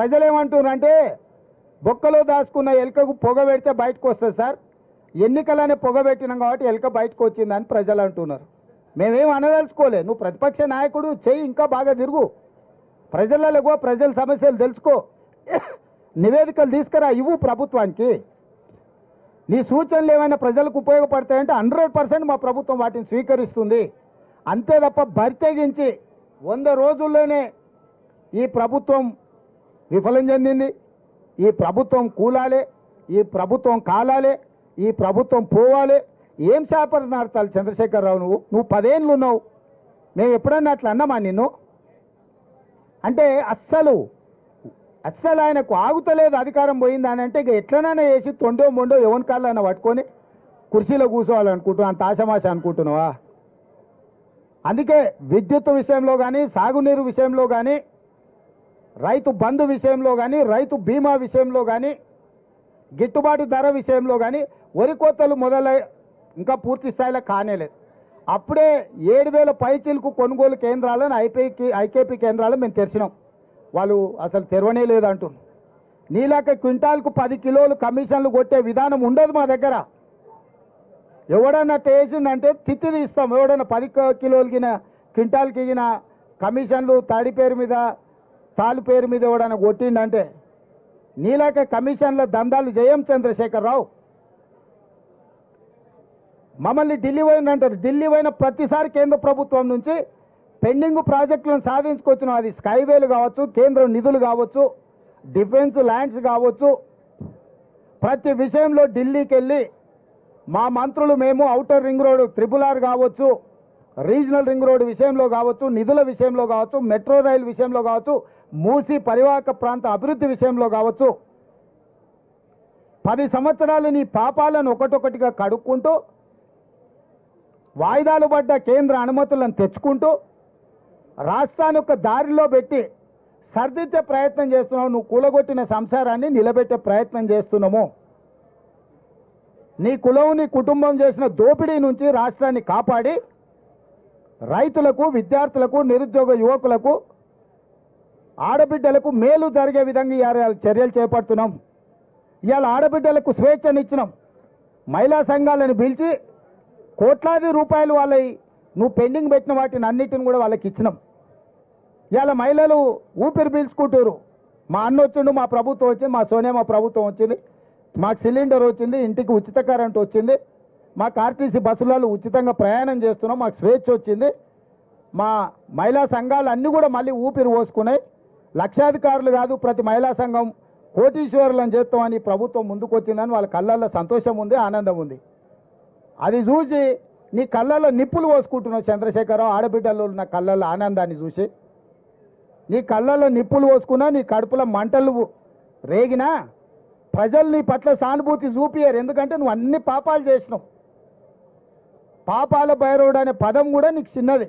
ప్రజలు ఏమంటున్నారంటే బొక్కలో దాచుకున్న ఎలుకకు పొగ పెడితే బయటకు వస్తుంది సార్, ఎన్నికలనే పొగ పెట్టినాం కాబట్టి ఎలుక బయటకు వచ్చిందని ప్రజలు అంటున్నారు. మేమేం అనదలుచుకోలే, నువ్వు ప్రతిపక్ష నాయకుడు చెయ్యి, ఇంకా బాగా తిరుగు, ప్రజలలో ప్రజల సమస్యలు తెలుసుకో, నివేదికలు తీసుకురా, ఇవ్వు ప్రభుత్వానికి. నీ సూచనలు ఏమైనా ప్రజలకు ఉపయోగపడతాయంటే 100% మా ప్రభుత్వం వాటిని స్వీకరిస్తుంది. అంతే తప్ప బరితెగించి 100 రోజుల్లోనే ఈ ప్రభుత్వం విఫలం చెందింది, ఈ ప్రభుత్వం కూలాలే, ఈ ప్రభుత్వం కాలాలే, ఈ ప్రభుత్వం పోవాలే, ఏం శాపనార్థాలు చంద్రశేఖరరావు? నువ్వు 10 ఏళ్ళు ఉన్నావు, మేము ఎప్పుడన్నా అట్లా అన్నామా నిన్ను? అంటే అస్సలు ఆయనకు ఆగుతలేదు, అధికారం పోయింది అని అంటే ఇక ఎట్లనైనా వేసి తొండో మొండో ఎవరి కాళ్ళైనా పట్టుకొని కుర్చీలో కూర్చోవాలనుకుంటున్నావు, అంత ఆశమాశ అనుకుంటున్నావా? అందుకే విద్యుత్ విషయంలో కానీ, సాగునీరు విషయంలో కానీ, రైతు బంధు విషయంలో కానీ, రైతు బీమా విషయంలో కానీ, గిట్టుబాటు ధర విషయంలో కానీ వరి కోతలు మొదలై ఇంకా పూర్తి స్థాయిలో కానేలేదు. అప్పుడే 7,000 పైచీలకు కొనుగోలు కేంద్రాలను ఐకేపీ కేంద్రాలను మేము తెరిచినాం, వాళ్ళు అసలు తెరవనే లేదంటున్నారు. నీలాక క్వింటాల్కు 10 కిలోలు కమిషన్లు కొట్టే విధానం ఉండదు మా దగ్గర. ఎవడన్నా చేసిందంటే తిత్తి తీస్తాం. ఎవడన్నా 10 కిలోలకిన క్వింటాల్కి కమిషన్లు తాడి పేరు మీద తాలు పేరు మీద ఎవడన్నా కొట్టిండంటే నీలాక కమిషన్ల దందాలు చేయం చంద్రశేఖరరావు. మమ్మల్ని ఢిల్లీ పోయిందంటారు, ఢిల్లీ పోయిన ప్రతిసారి కేంద్ర ప్రభుత్వం నుంచి పెండింగ్ ప్రాజెక్టులను సాధించుకొచ్చినాం. అది స్కైవేలు కావచ్చు, కేంద్ర నిధులు కావచ్చు, డిఫెన్స్ ల్యాండ్స్ కావచ్చు, ప్రతి విషయంలో ఢిల్లీకి వెళ్ళి మా మంత్రులు మేము ఔటర్ రింగ్ రోడ్ RRR కావచ్చు, రీజనల్ రింగ్ రోడ్ విషయంలో కావచ్చు, నిధుల విషయంలో కావచ్చు, మెట్రో రైలు విషయంలో కావచ్చు, మూసి పరివాహక ప్రాంత అభివృద్ధి విషయంలో కావచ్చు, 10 సంవత్సరాలు నీ పాపాలను ఒకటొకటిగా కడుక్కుంటూ వాయిదాలు పడ్డ కేంద్ర అనుమతులను తెచ్చుకుంటూ రాష్ట్రాన్ని ఒక దారిలో పెట్టి సర్దిద్దే ప్రయత్నం చేస్తున్నావు. నువ్వు కూలగొట్టిన సంసారాన్ని నిలబెట్టే ప్రయత్నం చేస్తున్నాము. నీ కులం, నీ కుటుంబం చేసిన దోపిడీ నుంచి రాష్ట్రాన్ని కాపాడి రైతులకు, విద్యార్థులకు, నిరుద్యోగ యువకులకు, ఆడబిడ్డలకు మేలు జరిగే విధంగా ఇవాళ చర్యలు చేపడుతున్నాం. ఇవాళ ఆడబిడ్డలకు స్వేచ్ఛనిచ్చినాం. మహిళా సంఘాలను పిలిచి కోట్లాది రూపాయలు వాళ్ళవి నువ్వు పెండింగ్ పెట్టిన వాటిని అన్నిటిని కూడా వాళ్ళకి ఇచ్చినాం. ఇవాళ మహిళలు ఊపిరి పీల్చుకుంటారు. మా అన్న వచ్చిండు, మా ప్రభుత్వం వచ్చింది, మా సోనియా మా ప్రభుత్వం వచ్చింది, మాకు సిలిండర్ వచ్చింది, ఇంటికి ఉచిత కరెంట్ వచ్చింది, మాకు ఆర్టీసీ బస్సులలో ఉచితంగా ప్రయాణం చేస్తున్నాం, మాకు స్వేచ్ఛ వచ్చింది, మా మహిళా సంఘాలు అన్నీ కూడా మళ్ళీ ఊపిరి పోసుకున్నాయి. లక్షాధికారులు కాదు, ప్రతి మహిళా సంఘం కోటీశ్వరులను చేస్తామని ప్రభుత్వం ముందుకు వచ్చిందని వాళ్ళ కళ్ళల్లో సంతోషం ఉంది, ఆనందం ఉంది. అది చూసి నీ కళ్ళల్లో నిప్పులు పోసుకుంటున్నావు చంద్రశేఖరరావు. ఆడబిడ్డలు ఉన్న కళ్ళల్లో ఆనందాన్ని చూసి నీ కళ్ళల్లో నిప్పులు పోసుకున్నా, నీ కడుపులో మంటలు రేగినా ప్రజలు నీ పట్ల సానుభూతి చూపియరు. ఎందుకంటే నువ్వు అన్ని పాపాలు చేసినావు. పాపాల భైరవుడు అనే పదం కూడా నీకు చిన్నది.